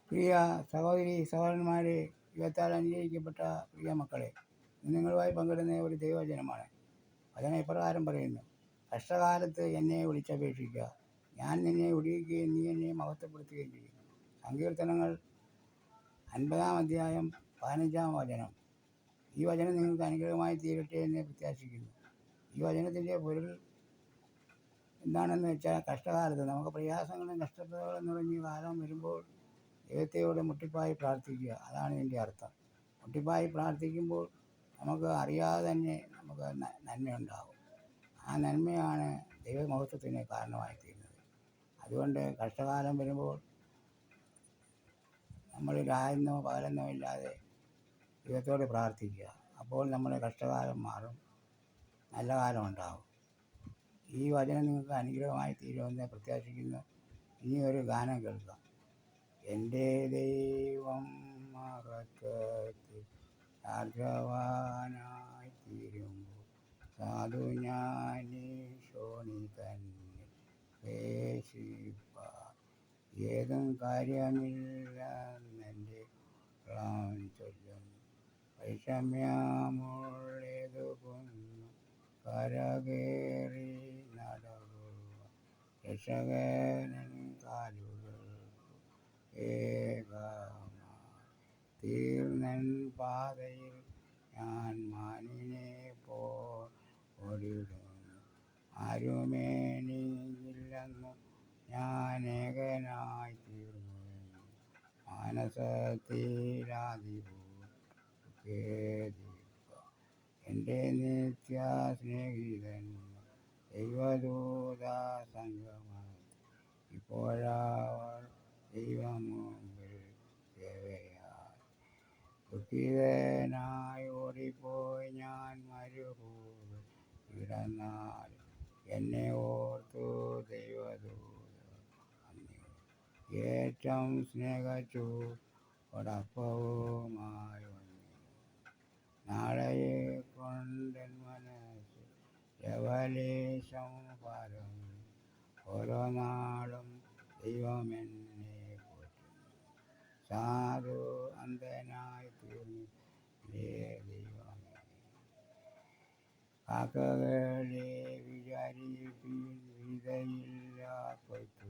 പ്രിയ സഹോദരി സഹോദരന്മാരെ, ദൈവത്താൽ അനുഗ്രഹിക്കപ്പെട്ട പ്രിയ മക്കളെ, നിങ്ങളുമായി പങ്കിടുന്ന ഒരു ദൈവവചനമാണ്. വചനം ഇപ്രകാരം പറയുന്നു: കഷ്ടകാലത്ത് എന്നെ വിളിച്ചപേക്ഷിക്കുക, ഞാൻ നിന്നെ വിടുവിക്കുകയും നീ എന്നെ മഹത്വപ്പെടുത്തുകയും ചെയ്യും. സങ്കീർത്തനങ്ങൾ 50-ാം അധ്യായം 15-ാം വചനം. ഈ വചനം നിങ്ങൾക്ക് അനുഗ്രഹമായി തീരട്ടെ എന്ന് പ്രത്യാശിക്കുന്നു. ഈ വചനത്തിൻ്റെ പൊരുൾ എന്താണെന്ന് വെച്ചാൽ, കഷ്ടകാലത്ത് നമുക്ക് പ്രയാസങ്ങളും കഷ്ടതകളും നിറഞ്ഞ കാലം വരുമ്പോൾ ദൈവത്തോട് മുട്ടിപ്പായി പ്രാർത്ഥിക്കുക. അതാണ് ഇതിൻ്റെ അർത്ഥം. മുട്ടിപ്പായി പ്രാർത്ഥിക്കുമ്പോൾ നമുക്ക് അറിയാതെ തന്നെ നമുക്ക് നന്മയുണ്ടാകും. ആ നന്മയാണ് ദൈവമഹത്വത്തിന് കാരണമായി തീരുന്നത്. അതുകൊണ്ട് കഷ്ടകാലം വരുമ്പോൾ നമ്മൾ രായെന്നോ പകലെന്നോ ഇല്ലാതെ ദൈവത്തോട് പ്രാർത്ഥിക്കുക. അപ്പോൾ നമ്മുടെ കഷ്ടകാലം മാറും, നല്ല കാലം ഉണ്ടാകും. ഈ വചനം നിങ്ങൾക്ക് അനുഗ്രഹമായി തീരുമെന്ന് പ്രത്യാശിക്കുന്നു. ഇനി ഒരു ഗാനം കേൾക്കാം. എൻ്റെ ദൈവം മഹത്വത്തിൽ ആർദ്രവാനായി തീരുമ്പോൾ സാധു ഞാനീശോണി തന്നെ ദേശിപ്പാൻ ഏതും കാര്യമില്ലെന്നെൻ്റെ ചൊല്ലുന്നു. വൈഷമ്യമുള്ളേതു കൊന്നു കരകേറി നടക്കുക രക്ഷകനൻ കാലുകൾക്കു ഏകമായി തീർന്നൻ പാതയിൽ ഞാൻ മാനിനെ പോൽ ഓടിടുന്നു. ആരുമേനിയില്ലെന്നു ഞാൻ ഏകനായി തീർന്നു മാനസത്തിലാതിപൂർത്തിപ്പ എൻ്റെ നിത്യ സ്നേഹിതൻ ദൈവദൂത സംഗമം ഇപ്പോഴവർ ദൈവമുമ്പിൽ സേവയായി. ദുഃഖിതനായി ഓടിപ്പോയി ഞാൻ മരുഭൂമിൽ കിടന്നാൽ എന്നെ ഓർത്തു ദൈവദൂത ഏറ്റവും സ്നേഹച്ചൂടപ്പവുമായി വന്നു. നാളെയെ കൊണ്ടൻ മനസ്സിൽ ലവലേശം ഭാരം, ഓരോ നാളും ദൈവമെന്നെ പോറ്റുന്നു. സാധു അന്ധനായി തീർന്നില്ലേ ദൈവമേ, കാക്കകളെ വിചാരിപ്പിൻ വിതയില്ലാത്തു.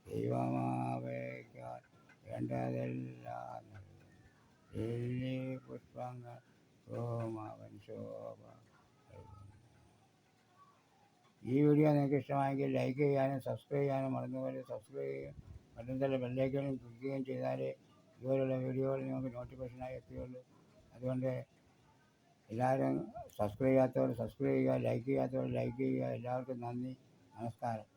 ദൈവമാവയ്ക്കാൽ വേണ്ടതെല്ലാം നൽകുന്നു. ലില്ലി പുഷ്പങ്ങൾ അവൻ ശോഭ നൽകുന്നു. ഈ വീഡിയോ നിങ്ങൾക്ക് ഇഷ്ടമായെങ്കിൽ ലൈക്ക് ചെയ്യാനും സബ്സ്ക്രൈബ് ചെയ്യാനും മറന്നുപോലെ സബ്സ്ക്രൈബ് ചെയ്യുകയും ബട്ടൺ ബെല്ലൈക്കണിൽ ക്ലിക്കുകയും ചെയ്താലേ ഇതുപോലുള്ള വീഡിയോകൾ നിങ്ങൾക്ക് നോട്ടിഫിക്കേഷനായി എത്തുകയുള്ളൂ. അതുകൊണ്ട് എല്ലാവരും സബ്സ്ക്രൈബ് ചെയ്യാത്തവർ സബ്സ്ക്രൈബ് ചെയ്യുക, ലൈക്ക് ചെയ്യാത്തവർ ലൈക്ക് ചെയ്യുക. എല്ലാവർക്കും നന്ദി, നമസ്കാരം.